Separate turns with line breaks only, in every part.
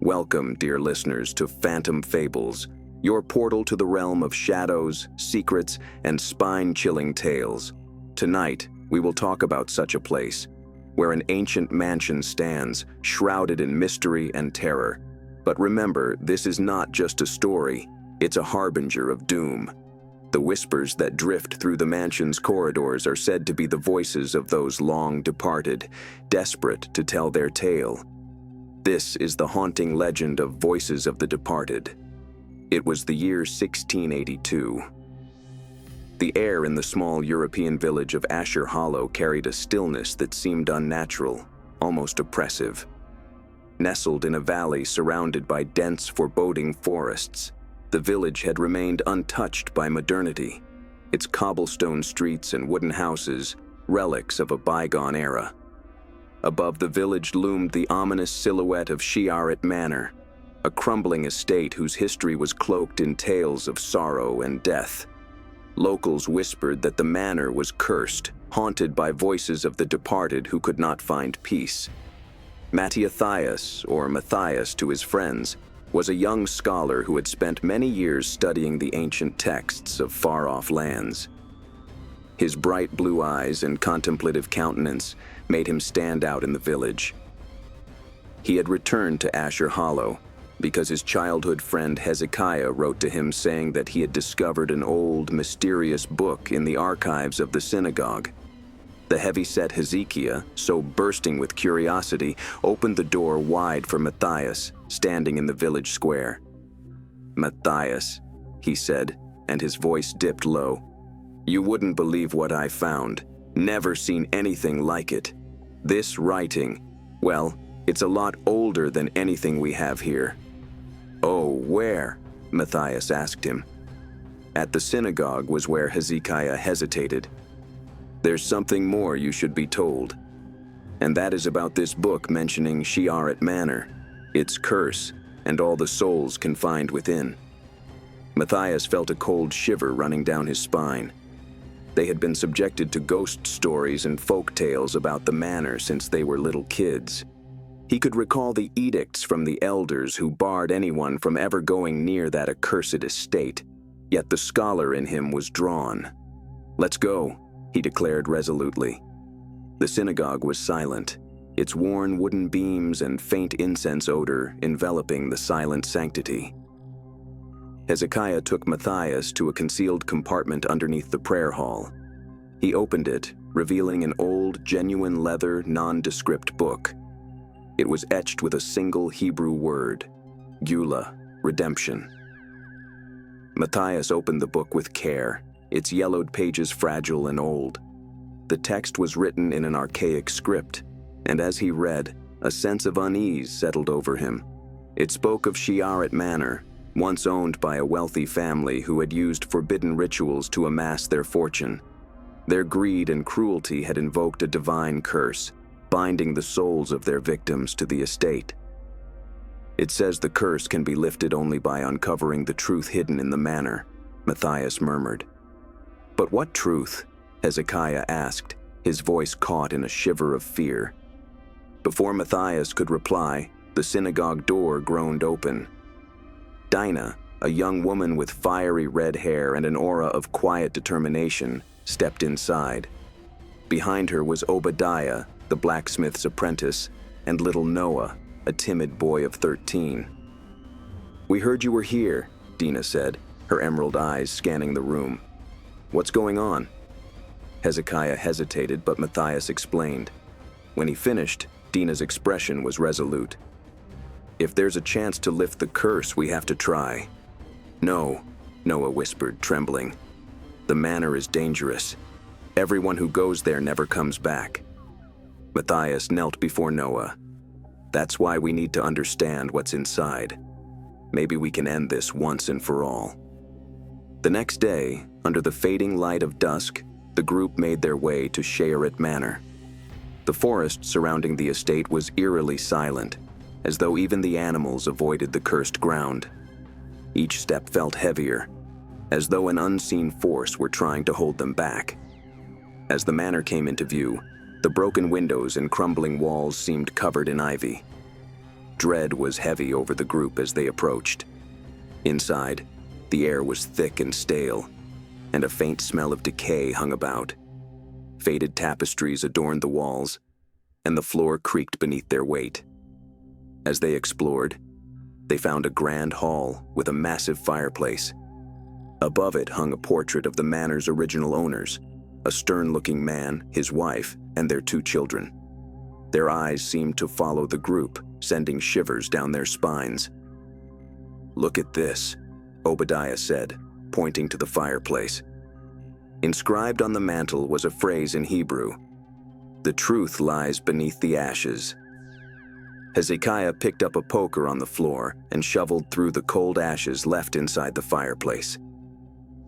Welcome, dear listeners, to Phantom Fables, your portal to the realm of shadows, secrets, and spine-chilling tales. Tonight, we will talk about such a place, where an ancient mansion stands, shrouded in mystery and terror. But remember, this is not just a story, it's a harbinger of doom. The whispers that drift through the mansion's corridors are said to be the voices of those long departed, desperate to tell their tale. This is the haunting legend of Voices of the Departed. It was the year 1682. The air in the small European village of Asher Hollow carried a stillness that seemed unnatural, almost oppressive. Nestled in a valley surrounded by dense, foreboding forests, the village had remained untouched by modernity, its cobblestone streets and wooden houses relics of a bygone era. Above the village loomed the ominous silhouette of Shiaret Manor, a crumbling estate whose history was cloaked in tales of sorrow and death. Locals whispered that the manor was cursed, haunted by voices of the departed who could not find peace. Matthias, or Matthias to his friends, was a young scholar who had spent many years studying the ancient texts of far-off lands. His bright blue eyes and contemplative countenance made him stand out in the village. He had returned to Asher Hollow because his childhood friend Hezekiah wrote to him saying that he had discovered an old, mysterious book in the archives of the synagogue. The heavy-set Hezekiah, so bursting with curiosity, opened the door wide for Matthias, standing in the village square. "Matthias," he said, and his voice dipped low. "You wouldn't believe what I found. Never seen anything like it. This writing, well, it's a lot older than anything we have here." "Oh, where?" Matthias asked him. "At the synagogue," was where Hezekiah hesitated. "There's something more you should be told. And that is about this book mentioning Shiaret Manor, its curse, and all the souls confined within." Matthias felt a cold shiver running down his spine. They had been subjected to ghost stories and folk tales about the manor since they were little kids. He could recall the edicts from the elders who barred anyone from ever going near that accursed estate, yet the scholar in him was drawn. "Let's go," he declared resolutely. The synagogue was silent, its worn wooden beams and faint incense odor enveloping the silent sanctity. Hezekiah took Matthias to a concealed compartment underneath the prayer hall. He opened it, revealing an old, genuine leather, nondescript book. It was etched with a single Hebrew word, Gula, redemption. Matthias opened the book with care, its yellowed pages fragile and old. The text was written in an archaic script, and as he read, a sense of unease settled over him. It spoke of Shiaret Manor, once owned by a wealthy family who had used forbidden rituals to amass their fortune. Their greed and cruelty had invoked a divine curse, binding the souls of their victims to the estate. "It says the curse can be lifted only by uncovering the truth hidden in the manor," Matthias murmured. "But what truth?" Hezekiah asked, his voice caught in a shiver of fear. Before Matthias could reply, the synagogue door groaned open. Dina, a young woman with fiery red hair and an aura of quiet determination, stepped inside. Behind her was Obadiah, the blacksmith's apprentice, and little Noah, a timid boy of 13. "We heard you were here," Dina said, her emerald eyes scanning the room. "What's going on?" Hezekiah hesitated, but Matthias explained. When he finished, Dina's expression was resolute. "If there's a chance to lift the curse, we have to try." "No," Noah whispered, trembling. "The manor is dangerous. Everyone who goes there never comes back." Matthias knelt before Noah. "That's why we need to understand what's inside. Maybe we can end this once and for all." The next day, under the fading light of dusk, the group made their way to Shiaret Manor. The forest surrounding the estate was eerily silent, as though even the animals avoided the cursed ground. Each step felt heavier, as though an unseen force were trying to hold them back. As the manor came into view, the broken windows and crumbling walls seemed covered in ivy. Dread was heavy over the group as they approached. Inside, the air was thick and stale, and a faint smell of decay hung about. Faded tapestries adorned the walls, and the floor creaked beneath their weight. As they explored, they found a grand hall with a massive fireplace. Above it hung a portrait of the manor's original owners, a stern-looking man, his wife, and their 2 children. Their eyes seemed to follow the group, sending shivers down their spines. "Look at this," Obadiah said, pointing to the fireplace. Inscribed on the mantel was a phrase in Hebrew, "The truth lies beneath the ashes." Hezekiah picked up a poker on the floor and shoveled through the cold ashes left inside the fireplace.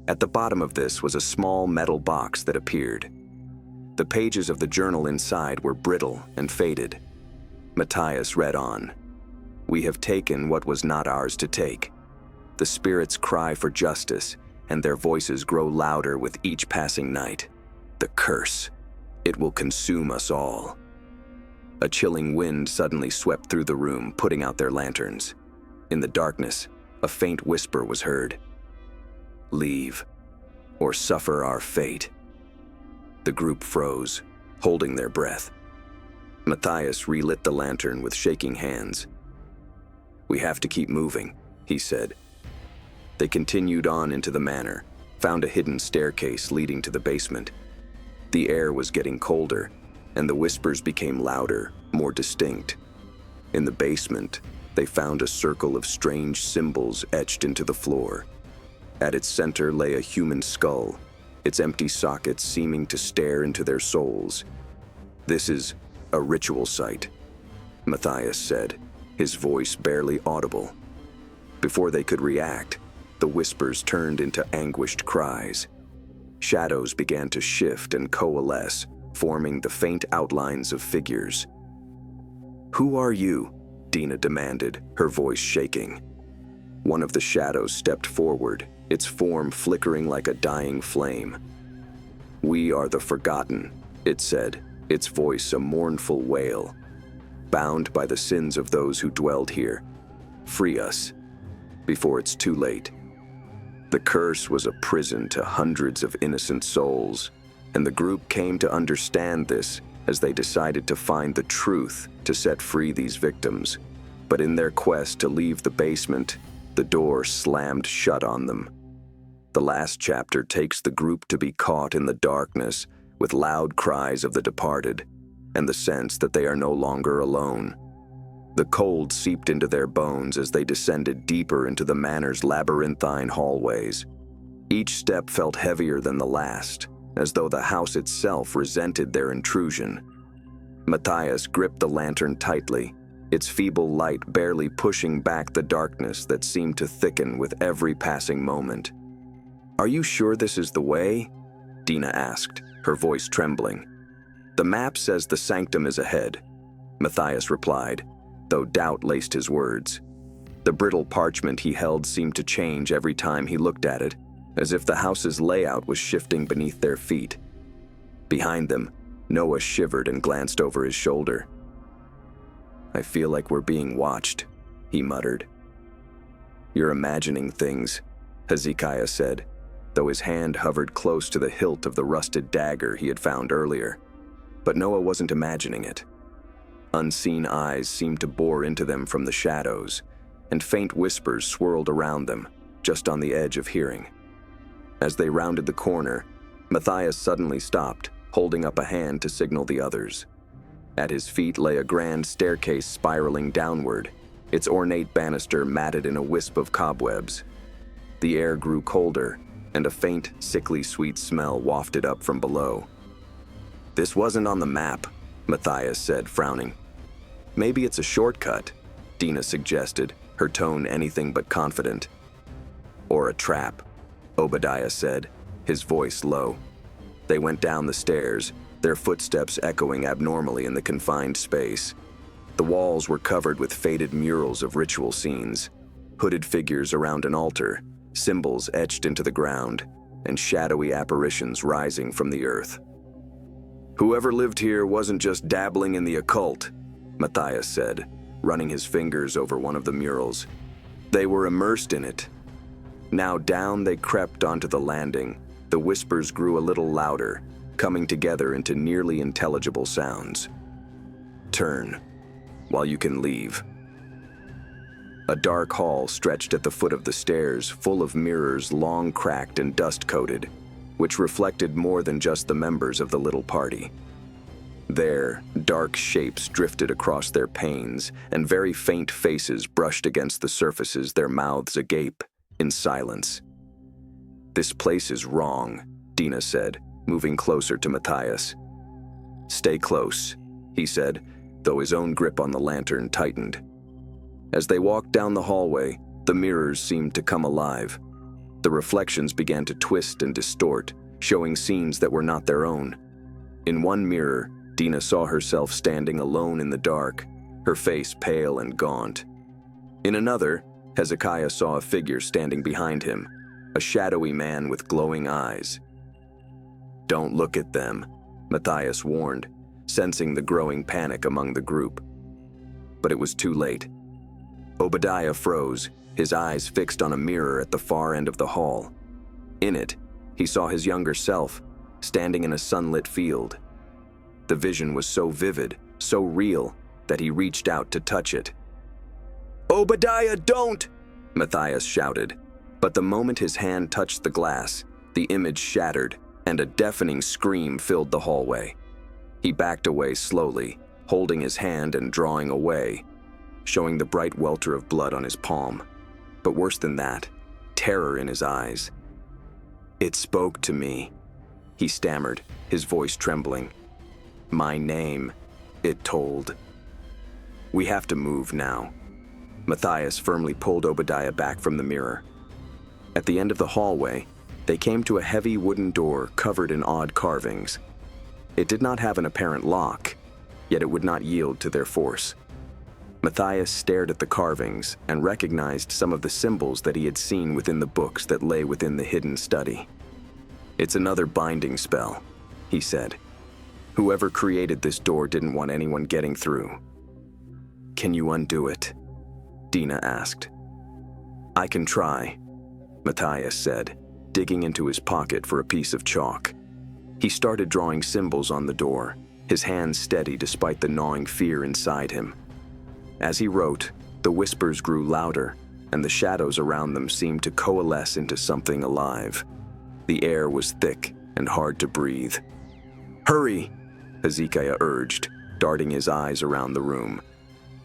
At the bottom of this was a small metal box that appeared. The pages of the journal inside were brittle and faded. Matthias read on. "We have taken what was not ours to take. The spirits cry for justice, and their voices grow louder with each passing night. The curse. It will consume us all." A chilling wind suddenly swept through the room, putting out their lanterns. In the darkness, a faint whisper was heard. "Leave, or suffer our fate." The group froze, holding their breath. Matthias relit the lantern with shaking hands. "We have to keep moving," he said. They continued on into the manor, found a hidden staircase leading to the basement. The air was getting colder, and the whispers became louder, more distinct. In the basement, they found a circle of strange symbols etched into the floor. At its center lay a human skull, its empty sockets seeming to stare into their souls. "This is a ritual site," Matthias said, his voice barely audible. Before they could react, the whispers turned into anguished cries. Shadows began to shift and coalesce, forming the faint outlines of figures. "Who are you?" Dina demanded, her voice shaking. One of the shadows stepped forward, its form flickering like a dying flame. "We are the Forgotten," it said, its voice a mournful wail. "Bound by the sins of those who dwelled here. Free us, before it's too late." The curse was a prison to hundreds of innocent souls, and the group came to understand this as they decided to find the truth to set free these victims. But in their quest to leave the basement, the door slammed shut on them. The last chapter takes the group to be caught in the darkness with loud cries of the departed and the sense that they are no longer alone. The cold seeped into their bones as they descended deeper into the manor's labyrinthine hallways. Each step felt heavier than the last, as though the house itself resented their intrusion. Matthias gripped the lantern tightly, its feeble light barely pushing back the darkness that seemed to thicken with every passing moment. "Are you sure this is the way?" Dina asked, her voice trembling. "The map says the sanctum is ahead," Matthias replied, though doubt laced his words. The brittle parchment he held seemed to change every time he looked at it, as if the house's layout was shifting beneath their feet. Behind them, Noah shivered and glanced over his shoulder. "I feel like we're being watched," he muttered. "You're imagining things," Hezekiah said, though his hand hovered close to the hilt of the rusted dagger he had found earlier. But Noah wasn't imagining it. Unseen eyes seemed to bore into them from the shadows, and faint whispers swirled around them, just on the edge of hearing. As they rounded the corner, Matthias suddenly stopped, holding up a hand to signal the others. At his feet lay a grand staircase spiraling downward, its ornate banister matted in a wisp of cobwebs. The air grew colder, and a faint, sickly sweet smell wafted up from below. "This wasn't on the map," Matthias said, frowning. "Maybe it's a shortcut," Dina suggested, her tone anything but confident. "Or a trap," Obadiah said, his voice low. They went down the stairs, their footsteps echoing abnormally in the confined space. The walls were covered with faded murals of ritual scenes, hooded figures around an altar, symbols etched into the ground, and shadowy apparitions rising from the earth. "Whoever lived here wasn't just dabbling in the occult," Matthias said, running his fingers over one of the murals. They were immersed in it. Now down they crept onto the landing. The whispers grew a little louder, coming together into nearly intelligible sounds. Turn, while you can leave. A dark hall stretched at the foot of the stairs, full of mirrors long cracked and dust-coated, which reflected more than just the members of the little party. There, dark shapes drifted across their panes, and very faint faces brushed against the surfaces, their mouths agape, in silence. "This place is wrong," Dina said, moving closer to Matthias. "Stay close," he said, though his own grip on the lantern tightened. As they walked down the hallway, the mirrors seemed to come alive. The reflections began to twist and distort, showing scenes that were not their own. In one mirror, Dina saw herself standing alone in the dark, her face pale and gaunt. In another, Hezekiah saw a figure standing behind him, a shadowy man with glowing eyes. "Don't look at them," Matthias warned, sensing the growing panic among the group. But it was too late. Obadiah froze, his eyes fixed on a mirror at the far end of the hall. In it, he saw his younger self, standing in a sunlit field. The vision was so vivid, so real, that he reached out to touch it. "Obadiah, don't!" Matthias shouted. But the moment his hand touched the glass, the image shattered, and a deafening scream filled the hallway. He backed away slowly, holding his hand and drawing away, showing the bright welter of blood on his palm. But worse than that, terror in his eyes. "It spoke to me," he stammered, his voice trembling. "My name," it told. "We have to move now." Matthias firmly pulled Obadiah back from the mirror. At the end of the hallway, they came to a heavy wooden door covered in odd carvings. It did not have an apparent lock, yet it would not yield to their force. Matthias stared at the carvings and recognized some of the symbols that he had seen within the books that lay within the hidden study. "It's another binding spell," he said. "Whoever created this door didn't want anyone getting through." "Can you undo it?" Dina asked. "I can try," Matthias said, digging into his pocket for a piece of chalk. He started drawing symbols on the door, his hands steady despite the gnawing fear inside him. As he wrote, the whispers grew louder, and the shadows around them seemed to coalesce into something alive. The air was thick and hard to breathe. "Hurry!" Hezekiah urged, darting his eyes around the room.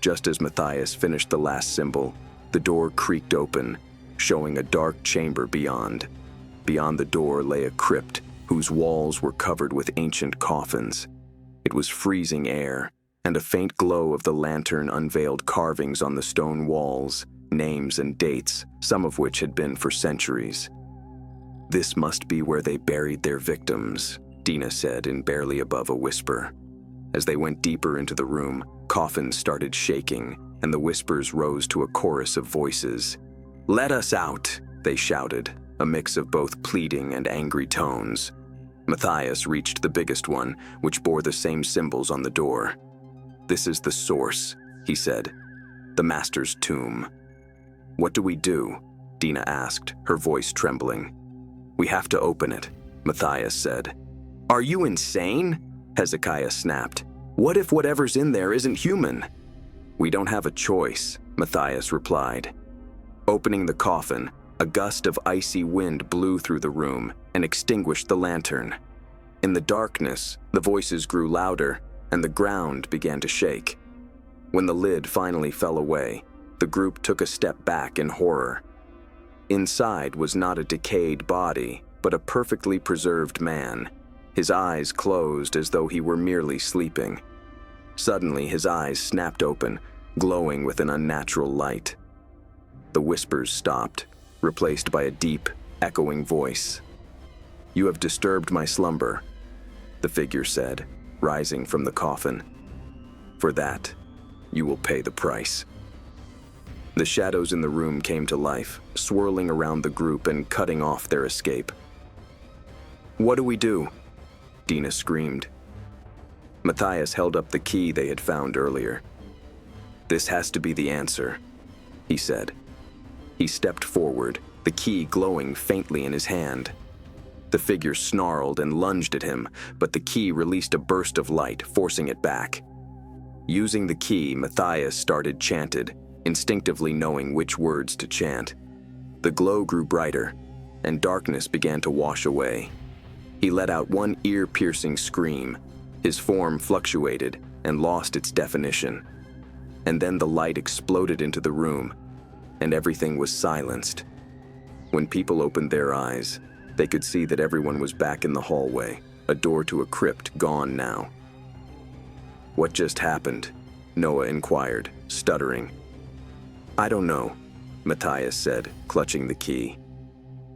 Just as Matthias finished the last symbol, the door creaked open, showing a dark chamber beyond. Beyond the door lay a crypt whose walls were covered with ancient coffins. It was freezing air, and a faint glow of the lantern unveiled carvings on the stone walls, names and dates, some of which had been for centuries. "This must be where they buried their victims," Dina said in barely above a whisper. As they went deeper into the room, coffins started shaking, and the whispers rose to a chorus of voices. "Let us out!" they shouted, a mix of both pleading and angry tones. Matthias reached the biggest one, which bore the same symbols on the door. "This is the source," he said. "The Master's tomb." "What do we do?" Dina asked, her voice trembling. "We have to open it," Matthias said. "Are you insane?" Hezekiah snapped. "What if whatever's in there isn't human?" "We don't have a choice," Matthias replied. Opening the coffin, a gust of icy wind blew through the room and extinguished the lantern. In the darkness, the voices grew louder, and the ground began to shake. When the lid finally fell away, the group took a step back in horror. Inside was not a decayed body, but a perfectly preserved man, his eyes closed as though he were merely sleeping. Suddenly, his eyes snapped open, glowing with an unnatural light. The whispers stopped, replaced by a deep, echoing voice. "You have disturbed my slumber," the figure said, rising from the coffin. "For that, you will pay the price." The shadows in the room came to life, swirling around the group and cutting off their escape. "What do we do?" Dina screamed. Matthias held up the key they had found earlier. "This has to be the answer," he said. He stepped forward, the key glowing faintly in his hand. The figure snarled and lunged at him, but the key released a burst of light, forcing it back. Using the key, Matthias started chanted, instinctively knowing which words to chant. The glow grew brighter, and darkness began to wash away. He let out one ear-piercing scream. His form fluctuated and lost its definition. And then the light exploded into the room, and everything was silenced. When people opened their eyes, they could see that everyone was back in the hallway, a door to a crypt gone now. "What just happened?" Noah inquired, stuttering. "I don't know," Matthias said, clutching the key.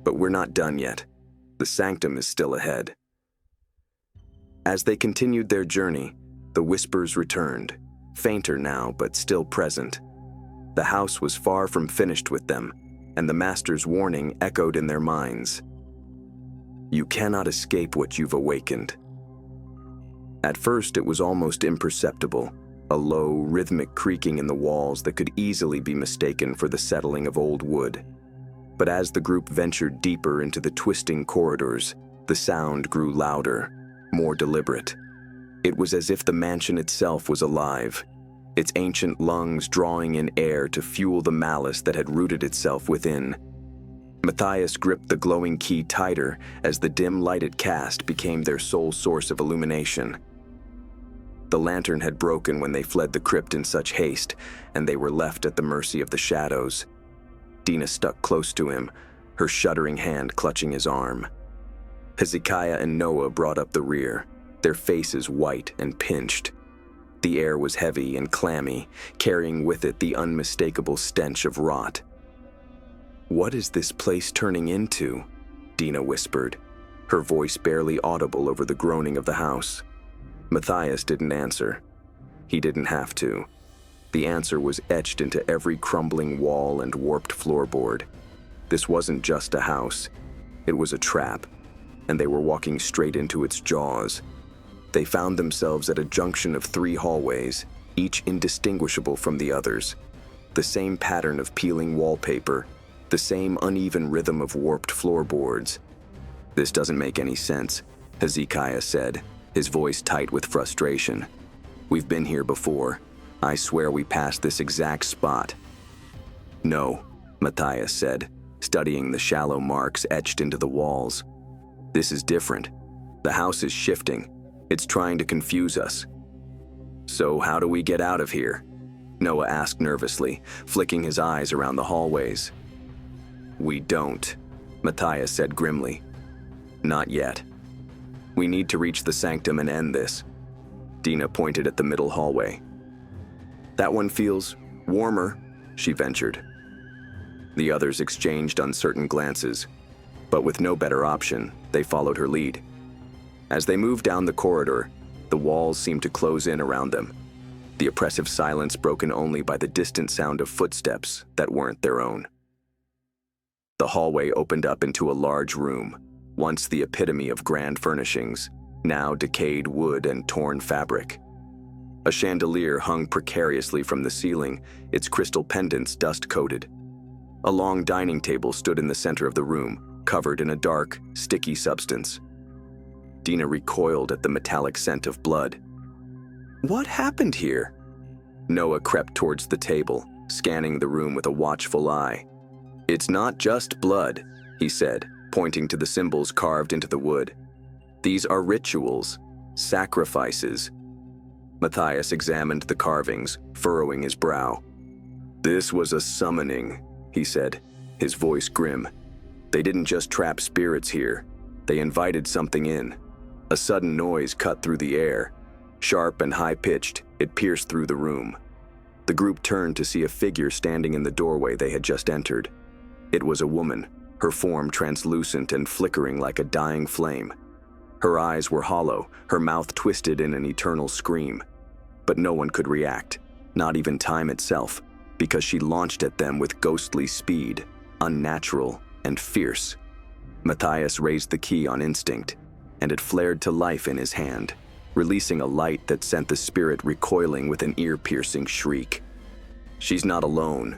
"But we're not done yet. The sanctum is still ahead." As they continued their journey, the whispers returned, fainter now but still present. The house was far from finished with them, and the master's warning echoed in their minds. "You cannot escape what you've awakened." At first it was almost imperceptible, a low, rhythmic creaking in the walls that could easily be mistaken for the settling of old wood. But as the group ventured deeper into the twisting corridors, the sound grew louder, more deliberate. It was as if the mansion itself was alive, its ancient lungs drawing in air to fuel the malice that had rooted itself within. Matthias gripped the glowing key tighter as the dim light it cast became their sole source of illumination. The lantern had broken when they fled the crypt in such haste, and they were left at the mercy of the shadows. Dina stuck close to him, her shuddering hand clutching his arm. Hezekiah and Noah brought up the rear, their faces white and pinched. The air was heavy and clammy, carrying with it the unmistakable stench of rot. "What is this place turning into?" Dina whispered, her voice barely audible over the groaning of the house. Matthias didn't answer. He didn't have to. The answer was etched into every crumbling wall and warped floorboard. This wasn't just a house. It was a trap, and they were walking straight into its jaws. They found themselves at a junction of 3 hallways, each indistinguishable from the others. The same pattern of peeling wallpaper, the same uneven rhythm of warped floorboards. "This doesn't make any sense," Hezekiah said, his voice tight with frustration. "We've been here before. I swear we passed this exact spot." "No," Matthias said, studying the shallow marks etched into the walls. "This is different. The house is shifting. It's trying to confuse us." "So how do we get out of here?" Noah asked nervously, flicking his eyes around the hallways. "We don't," Matthias said grimly. "Not yet. We need to reach the sanctum and end this." Dina pointed at the middle hallway. "That one feels warmer," she ventured. The others exchanged uncertain glances, but with no better option, they followed her lead. As they moved down the corridor, the walls seemed to close in around them, the oppressive silence broken only by the distant sound of footsteps that weren't their own. The hallway opened up into a large room, once the epitome of grand furnishings, now decayed wood and torn fabric. A chandelier hung precariously from the ceiling, its crystal pendants dust-coated. A long dining table stood in the center of the room, covered in a dark, sticky substance. Dina recoiled at the metallic scent of blood. "What happened here?" Noah crept towards the table, scanning the room with a watchful eye. "It's not just blood," he said, pointing to the symbols carved into the wood. "These are rituals, sacrifices." Matthias examined the carvings, furrowing his brow. "This was a summoning," he said, his voice grim. "They didn't just trap spirits here. They invited something in." A sudden noise cut through the air. Sharp and high-pitched, it pierced through the room. The group turned to see a figure standing in the doorway they had just entered. It was a woman, her form translucent and flickering like a dying flame. Her eyes were hollow, her mouth twisted in an eternal scream. But no one could react, not even time itself, because she launched at them with ghostly speed, unnatural and fierce. Matthias raised the key on instinct, and it flared to life in his hand, releasing a light that sent the spirit recoiling with an ear-piercing shriek. "She's not alone,"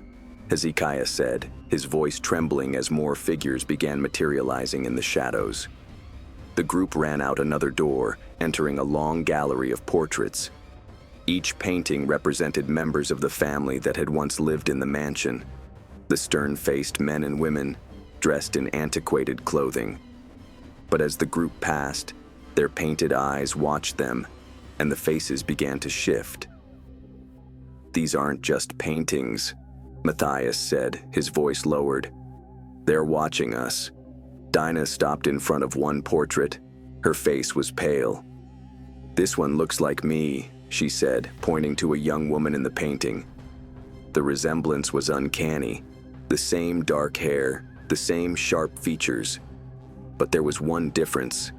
Hezekiah said, his voice trembling as more figures began materializing in the shadows. The group ran out another door, entering a long gallery of portraits. Each painting represented members of the family that had once lived in the mansion. The stern-faced men and women, dressed in antiquated clothing. But as the group passed, their painted eyes watched them, and the faces began to shift. "These aren't just paintings," Matthias said, his voice lowered. "They're watching us." Dina stopped in front of one portrait. Her face was pale. "This one looks like me," she said, pointing to a young woman in the painting. The resemblance was uncanny. The same dark hair, the same sharp features. But there was one difference.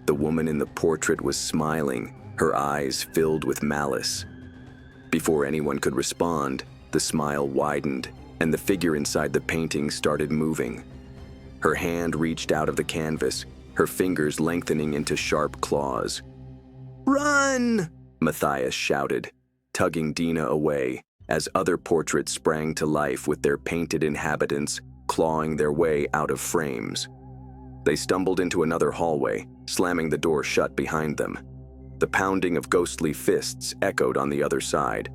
The woman in the portrait was smiling, her eyes filled with malice. Before anyone could respond, the smile widened, and the figure inside the painting started moving. Her hand reached out of the canvas, her fingers lengthening into sharp claws. "Run!" Matthias shouted, tugging Dina away, as other portraits sprang to life with their painted inhabitants clawing their way out of frames. They stumbled into another hallway, slamming the door shut behind them. The pounding of ghostly fists echoed on the other side,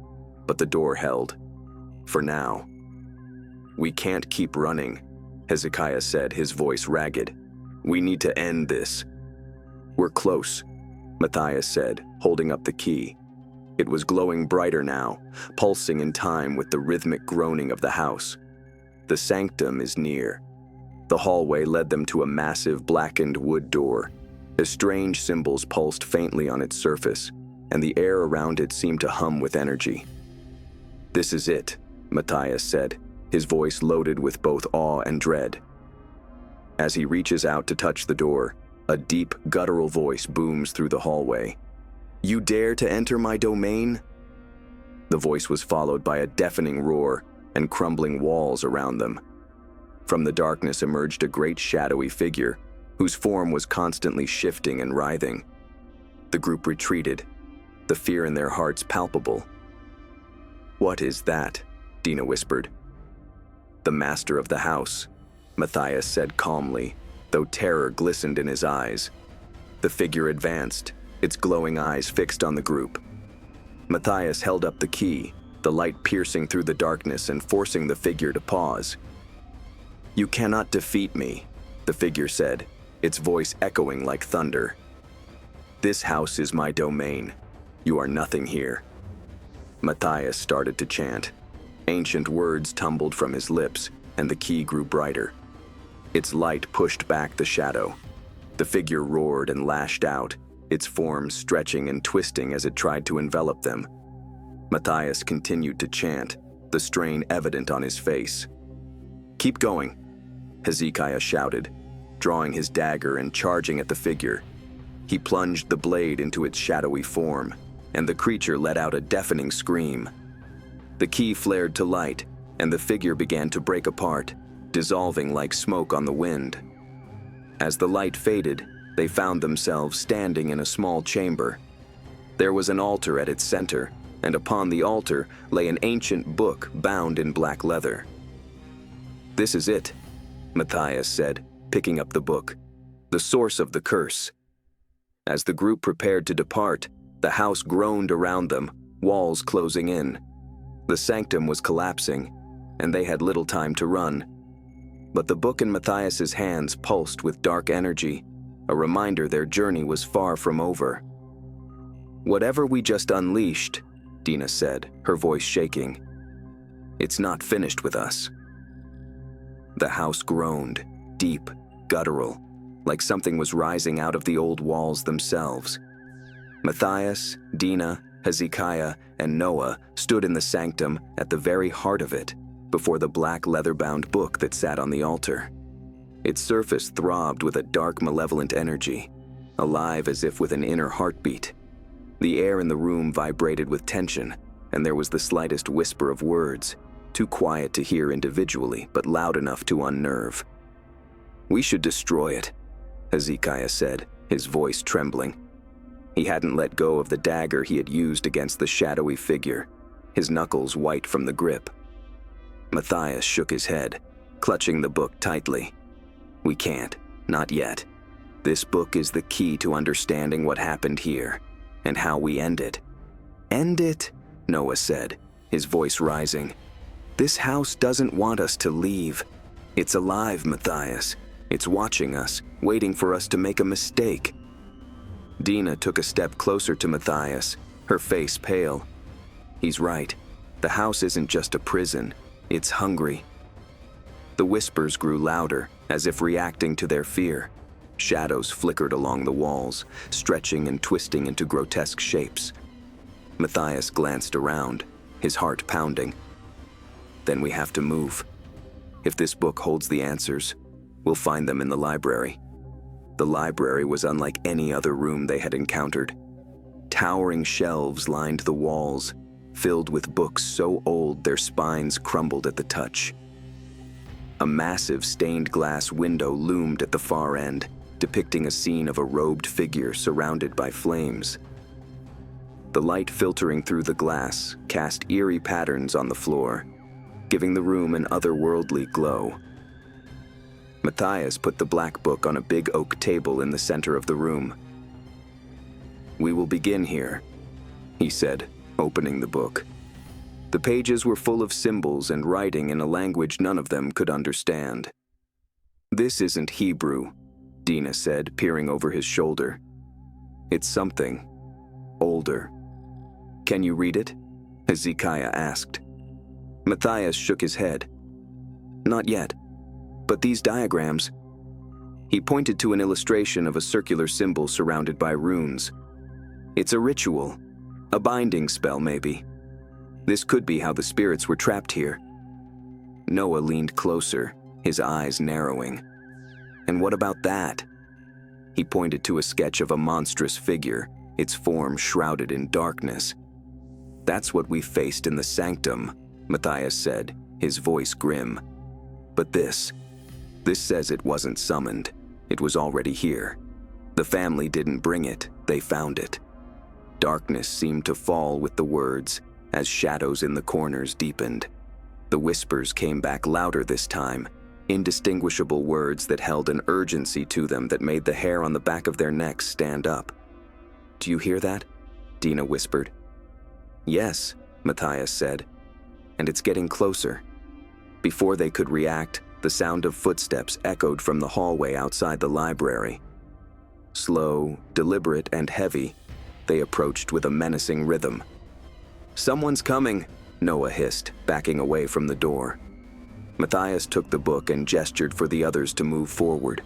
but the door held. For now. "We can't keep running," Hezekiah said, his voice ragged. "We need to end this." "We're close," Matthias said, holding up the key. It was glowing brighter now, pulsing in time with the rhythmic groaning of the house. "The sanctum is near." The hallway led them to a massive blackened wood door. The strange symbols pulsed faintly on its surface, and the air around it seemed to hum with energy. "This is it," Matthias said, his voice loaded with both awe and dread. As he reaches out to touch the door, a deep, guttural voice booms through the hallway. "You dare to enter my domain?" The voice was followed by a deafening roar and crumbling walls around them. From the darkness emerged a great shadowy figure, whose form was constantly shifting and writhing. The group retreated, the fear in their hearts palpable. "What is that?" Dina whispered. "The master of the house," Matthias said calmly, though terror glistened in his eyes. The figure advanced, its glowing eyes fixed on the group. Matthias held up the key, the light piercing through the darkness and forcing the figure to pause. "You cannot defeat me," the figure said, its voice echoing like thunder. "This house is my domain. You are nothing here." Matthias started to chant. Ancient words tumbled from his lips, and the key grew brighter. Its light pushed back the shadow. The figure roared and lashed out, its form stretching and twisting as it tried to envelop them. Matthias continued to chant, the strain evident on his face. "Keep going," Hezekiah shouted, drawing his dagger and charging at the figure. He plunged the blade into its shadowy form, and the creature let out a deafening scream. The key flared to light, and the figure began to break apart, dissolving like smoke on the wind. As the light faded, they found themselves standing in a small chamber. There was an altar at its center, and upon the altar lay an ancient book bound in black leather. "This is it," Matthias said, picking up the book. "The source of the curse." As the group prepared to depart, the house groaned around them, walls closing in. The sanctum was collapsing, and they had little time to run. But the book in Matthias's hands pulsed with dark energy, a reminder their journey was far from over. "Whatever we just unleashed," Dina said, her voice shaking, "it's not finished with us." The house groaned, deep, guttural, like something was rising out of the old walls themselves. Matthias, Dina, Hezekiah, and Noah stood in the sanctum at the very heart of it, before the black leather-bound book that sat on the altar. Its surface throbbed with a dark, malevolent energy, alive as if with an inner heartbeat. The air in the room vibrated with tension, and there was the slightest whisper of words, too quiet to hear individually, but loud enough to unnerve. "We should destroy it," Hezekiah said, his voice trembling. He hadn't let go of the dagger he had used against the shadowy figure. his knuckles white from the grip. Matthias shook his head, clutching the book tightly. We can't, not yet. This book is the key to understanding what happened here, and how we end it. End it? Noah said, his voice rising. This house doesn't want us to leave. It's alive, Matthias. It's watching us, waiting for us to make a mistake. Dina took a step closer to Matthias, her face pale. He's right. The house isn't just a prison. It's hungry. The whispers grew louder, as if reacting to their fear. Shadows flickered along the walls, stretching and twisting into grotesque shapes. Matthias glanced around, his heart pounding. Then we have to move. If this book holds the answers, we'll find them in the library. The library was unlike any other room they had encountered. Towering shelves lined the walls, filled with books so old their spines crumbled at the touch. A massive stained glass window loomed at the far end, depicting a scene of a robed figure surrounded by flames. The light filtering through the glass cast eerie patterns on the floor, giving the room an otherworldly glow. Matthias put the black book on a big oak table in the center of the room. We will begin here, he said, opening the book. The pages were full of symbols and writing in a language none of them could understand. This isn't Hebrew, Dina said, peering over his shoulder. It's something older. Can you read it? Hezekiah asked. Matthias shook his head. Not yet, but these diagrams. He pointed to an illustration of a circular symbol surrounded by runes. It's a ritual, a binding spell maybe. This could be how the spirits were trapped here. Noah leaned closer, his eyes narrowing. And what about that? He pointed to a sketch of a monstrous figure, its form shrouded in darkness. That's what we faced in the sanctum, Matthias said, his voice grim. But this says it wasn't summoned. It was already here. The family didn't bring it, they found it. Darkness seemed to fall with the words, as shadows in the corners deepened. The whispers came back louder this time, indistinguishable words that held an urgency to them that made the hair on the back of their necks stand up. Do you hear that? Dina whispered. Yes, Matthias said, and it's getting closer. Before they could react, the sound of footsteps echoed from the hallway outside the library. Slow, deliberate, and heavy, they approached with a menacing rhythm. Someone's coming, Noah hissed, backing away from the door. Matthias took the book and gestured for the others to move forward.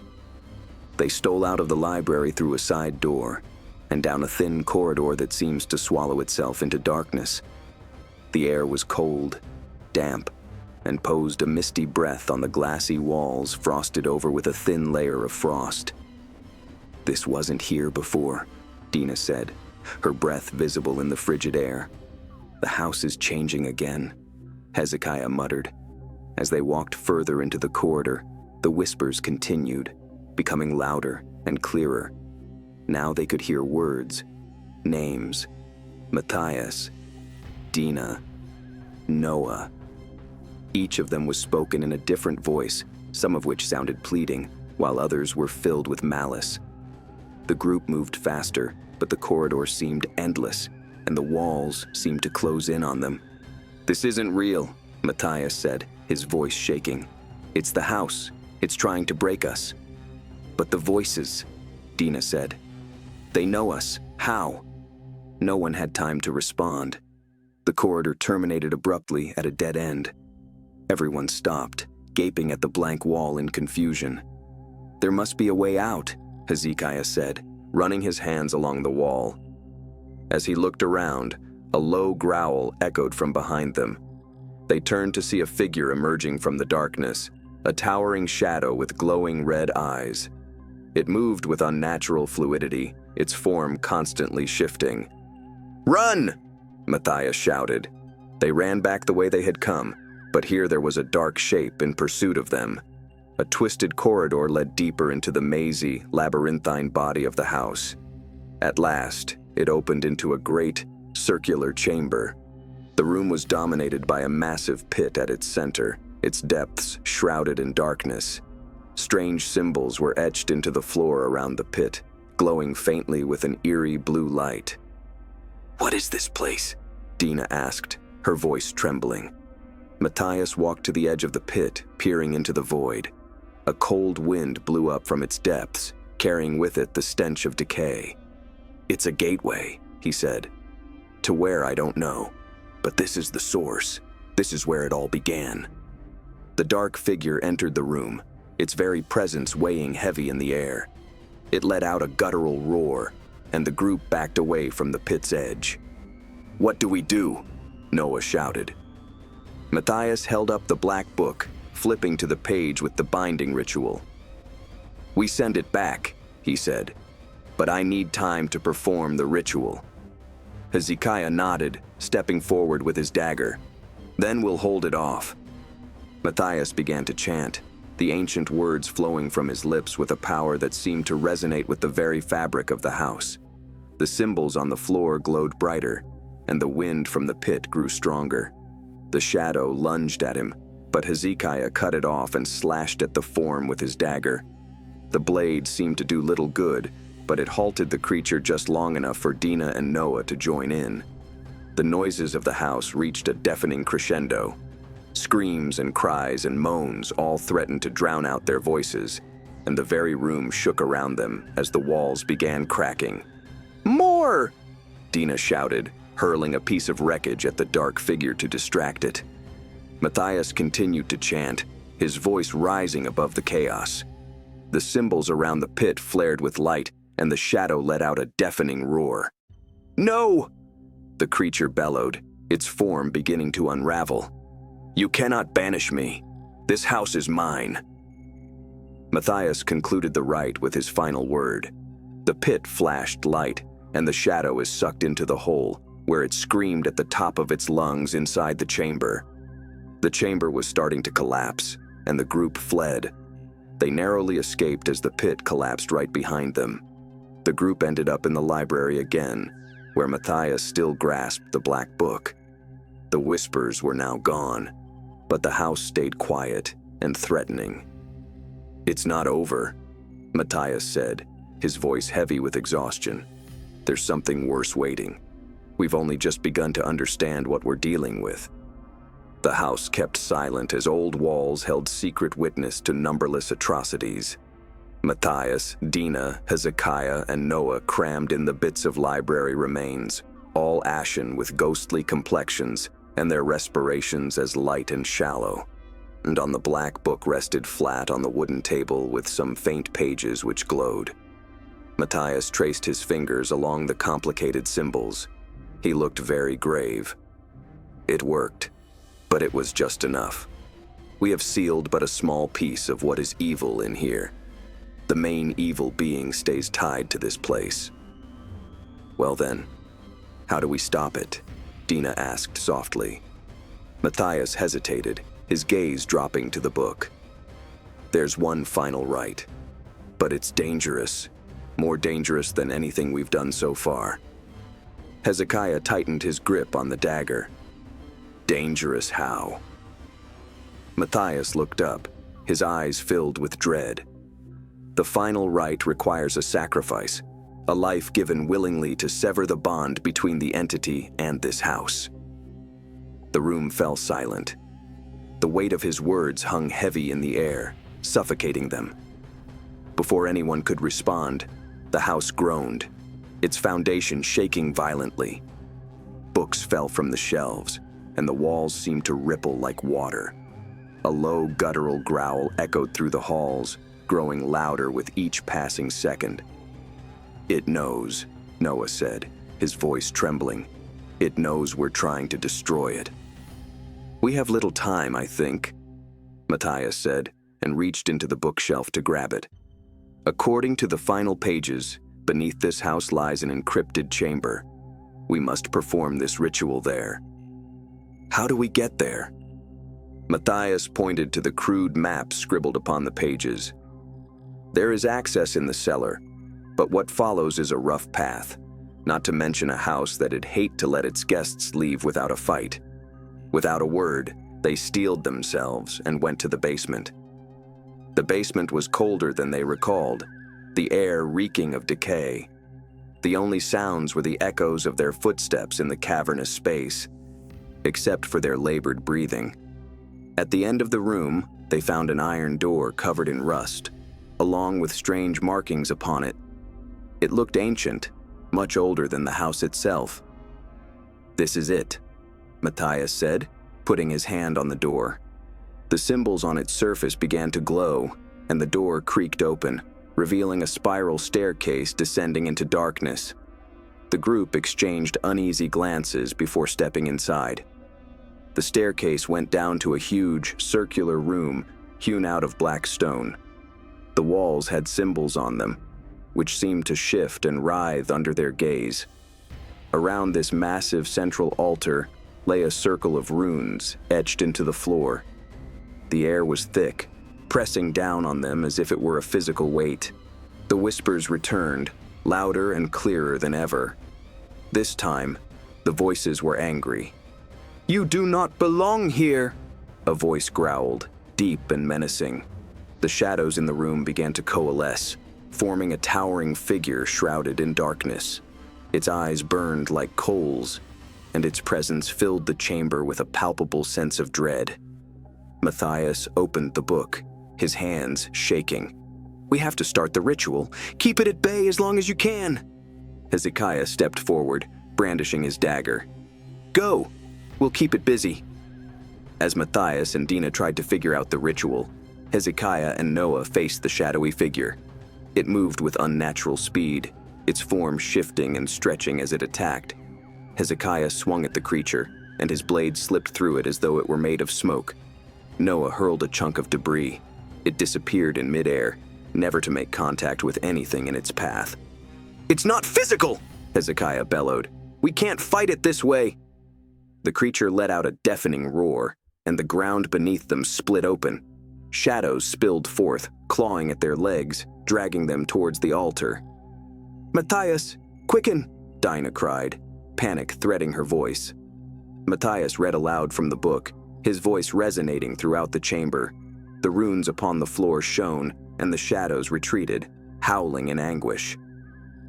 They stole out of the library through a side door and down a thin corridor that seems to swallow itself into darkness. The air was cold, damp, and posed a misty breath on the glassy walls frosted over with a thin layer of frost. This wasn't here before, Dina said, her breath visible in the frigid air. The house is changing again, Hezekiah muttered. As they walked further into the corridor, the whispers continued, becoming louder and clearer. Now they could hear words, names, Matthias, Dina, Noah. Each of them was spoken in a different voice, some of which sounded pleading, while others were filled with malice. The group moved faster, but the corridor seemed endless, and the walls seemed to close in on them. This isn't real, Matthias said, his voice shaking. It's the house. It's trying to break us. But the voices, Dina said. They know us. How? No one had time to respond. The corridor terminated abruptly at a dead end. Everyone stopped, gaping at the blank wall in confusion. There must be a way out, Hezekiah said, running his hands along the wall. As he looked around, a low growl echoed from behind them. They turned to see a figure emerging from the darkness, a towering shadow with glowing red eyes. It moved with unnatural fluidity, its form constantly shifting. "Run!" Matthias shouted. They ran back the way they had come, but here there was a dark shape in pursuit of them. A twisted corridor led deeper into the mazy, labyrinthine body of the house. At last, it opened into a great, circular chamber. The room was dominated by a massive pit at its center, its depths shrouded in darkness. Strange symbols were etched into the floor around the pit, glowing faintly with an eerie blue light. "What is this place?" Dina asked, her voice trembling. Matthias walked to the edge of the pit, peering into the void. A cold wind blew up from its depths, carrying with it the stench of decay. "It's a gateway," he said. "To where I don't know. But this is the source. This is where it all began." The dark figure entered the room, its very presence weighing heavy in the air. It let out a guttural roar, and the group backed away from the pit's edge. "What do we do?" Noah shouted. Matthias held up the black book, flipping to the page with the binding ritual. "We send it back," he said, "but I need time to perform the ritual." Hezekiah nodded, stepping forward with his dagger. "Then we'll hold it off." Matthias began to chant, the ancient words flowing from his lips with a power that seemed to resonate with the very fabric of the house. The symbols on the floor glowed brighter, and the wind from the pit grew stronger. The shadow lunged at him, but Hezekiah cut it off and slashed at the form with his dagger. The blade seemed to do little good, but it halted the creature just long enough for Dina and Noah to join in. The noises of the house reached a deafening crescendo. Screams and cries and moans all threatened to drown out their voices, and the very room shook around them as the walls began cracking. "More!" Dina shouted, hurling a piece of wreckage at the dark figure to distract it. Matthias continued to chant, his voice rising above the chaos. The symbols around the pit flared with light, and the shadow let out a deafening roar. "No!" the creature bellowed, its form beginning to unravel. "You cannot banish me. This house is mine." Matthias concluded the rite with his final word. The pit flashed light, and the shadow is sucked into the hole, where it screamed at the top of its lungs inside the chamber. The chamber was starting to collapse, and the group fled. They narrowly escaped as the pit collapsed right behind them. The group ended up in the library again, where Matthias still grasped the black book. The whispers were now gone, but the house stayed quiet and threatening. "It's not over," Matthias said, his voice heavy with exhaustion. "There's something worse waiting. We've only just begun to understand what we're dealing with." The house kept silent as old walls held secret witness to numberless atrocities. Matthias, Dina, Hezekiah, and Noah crammed in the bits of library remains, all ashen with ghostly complexions, and their respirations as light and shallow. And on the black book rested flat on the wooden table with some faint pages which glowed. Matthias traced his fingers along the complicated symbols. He looked very grave. It worked, but it was just enough. We have sealed but a small piece of what is evil in here. The main evil being stays tied to this place. "Well then, how do we stop it?" Dina asked softly. Matthias hesitated, his gaze dropping to the book. "There's one final rite, but it's dangerous, more dangerous than anything we've done so far." Hezekiah tightened his grip on the dagger. "Dangerous how?" Matthias looked up, his eyes filled with dread. "The final rite requires a sacrifice, a life given willingly to sever the bond between the entity and this house." The room fell silent. The weight of his words hung heavy in the air, suffocating them. Before anyone could respond, the house groaned, its foundation shaking violently. Books fell from the shelves, and the walls seemed to ripple like water. A low guttural growl echoed through the halls, growing louder with each passing second. "It knows," Noah said, his voice trembling. "It knows we're trying to destroy it." "We have little time, I think," Matthias said, and reached into the bookshelf to grab it. "According to the final pages, beneath this house lies an encrypted chamber. We must perform this ritual there." "How do we get there?" Matthias pointed to the crude map scribbled upon the pages. "There is access in the cellar, but what follows is a rough path, not to mention a house that'd hate to let its guests leave without a fight. Without a word, they steeled themselves and went to the basement. The basement was colder than they recalled, the air reeking of decay. The only sounds were the echoes of their footsteps in the cavernous space, except for their labored breathing. At the end of the room, they found an iron door covered in rust, along with strange markings upon it. It looked ancient, much older than the house itself. "This is it," Matthias said, putting his hand on the door. The symbols on its surface began to glow, and the door creaked open, revealing a spiral staircase descending into darkness. The group exchanged uneasy glances before stepping inside. The staircase went down to a huge, circular room hewn out of black stone. The walls had symbols on them, which seemed to shift and writhe under their gaze. Around this massive central altar lay a circle of runes etched into the floor. The air was thick, pressing down on them as if it were a physical weight. The whispers returned, louder and clearer than ever. This time, the voices were angry. "You do not belong here," a voice growled, deep and menacing. The shadows in the room began to coalesce, forming a towering figure shrouded in darkness. Its eyes burned like coals, and its presence filled the chamber with a palpable sense of dread. Matthias opened the book, his hands shaking. "We have to start the ritual. Keep it at bay as long as you can." Hezekiah stepped forward, brandishing his dagger. "Go! We'll keep it busy." As Matthias and Dina tried to figure out the ritual, Hezekiah and Noah faced the shadowy figure. It moved with unnatural speed, its form shifting and stretching as it attacked. Hezekiah swung at the creature, and his blade slipped through it as though it were made of smoke. Noah hurled a chunk of debris. It disappeared in midair, never to make contact with anything in its path. "It's not physical!" Hezekiah bellowed. "We can't fight it this way!" The creature let out a deafening roar, and the ground beneath them split open. Shadows spilled forth, clawing at their legs, dragging them towards the altar. "Matthias, quicken!" Dina cried, panic threading her voice. Matthias read aloud from the book, his voice resonating throughout the chamber. The runes upon the floor shone, and the shadows retreated, howling in anguish.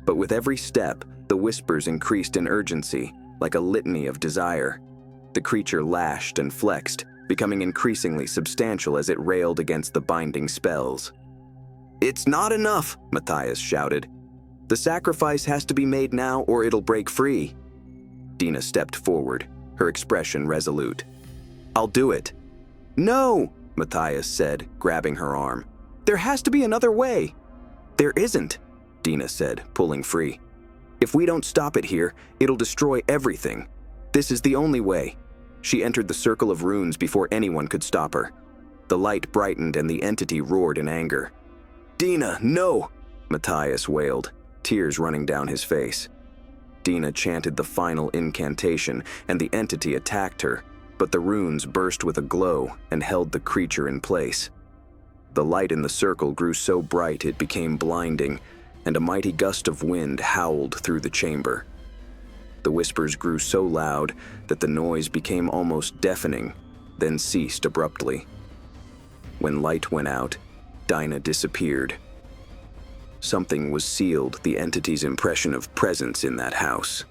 But with every step, the whispers increased in urgency, like a litany of desire. The creature lashed and flexed, becoming increasingly substantial as it railed against the binding spells. "It's not enough," Matthias shouted. "The sacrifice has to be made now or it'll break free." Dina stepped forward, her expression resolute. "I'll do it." "No," Matthias said, grabbing her arm. "There has to be another way." "There isn't," Dina said, pulling free. "If we don't stop it here, it'll destroy everything. This is the only way." She entered the circle of runes before anyone could stop her. The light brightened and the entity roared in anger. "Dina, no!" Matthias wailed, tears running down his face. Dina chanted the final incantation, and the entity attacked her, but the runes burst with a glow and held the creature in place. The light in the circle grew so bright it became blinding, and a mighty gust of wind howled through the chamber. The whispers grew so loud that the noise became almost deafening, then ceased abruptly. When light went out, Dina disappeared. Something was sealed the entity's impression of presence in that house.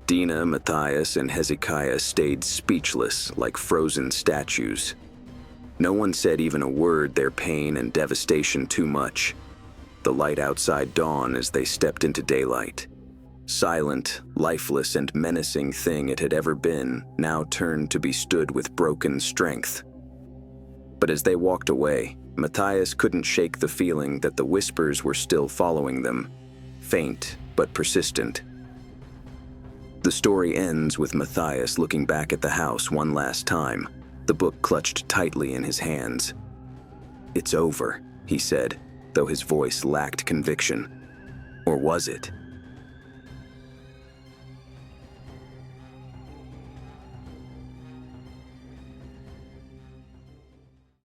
Dina, Matthias, and Hezekiah stayed speechless like frozen statues. No one said even a word, their pain and devastation too much. The light outside dawned as they stepped into daylight. Silent, lifeless, and menacing thing it had ever been now turned to be stood with broken strength. But as they walked away, Matthias couldn't shake the feeling that the whispers were still following them, faint but persistent. The story ends with Matthias looking back at the house one last time, the book clutched tightly in his hands. "It's over," he said, though his voice lacked conviction. Or was it?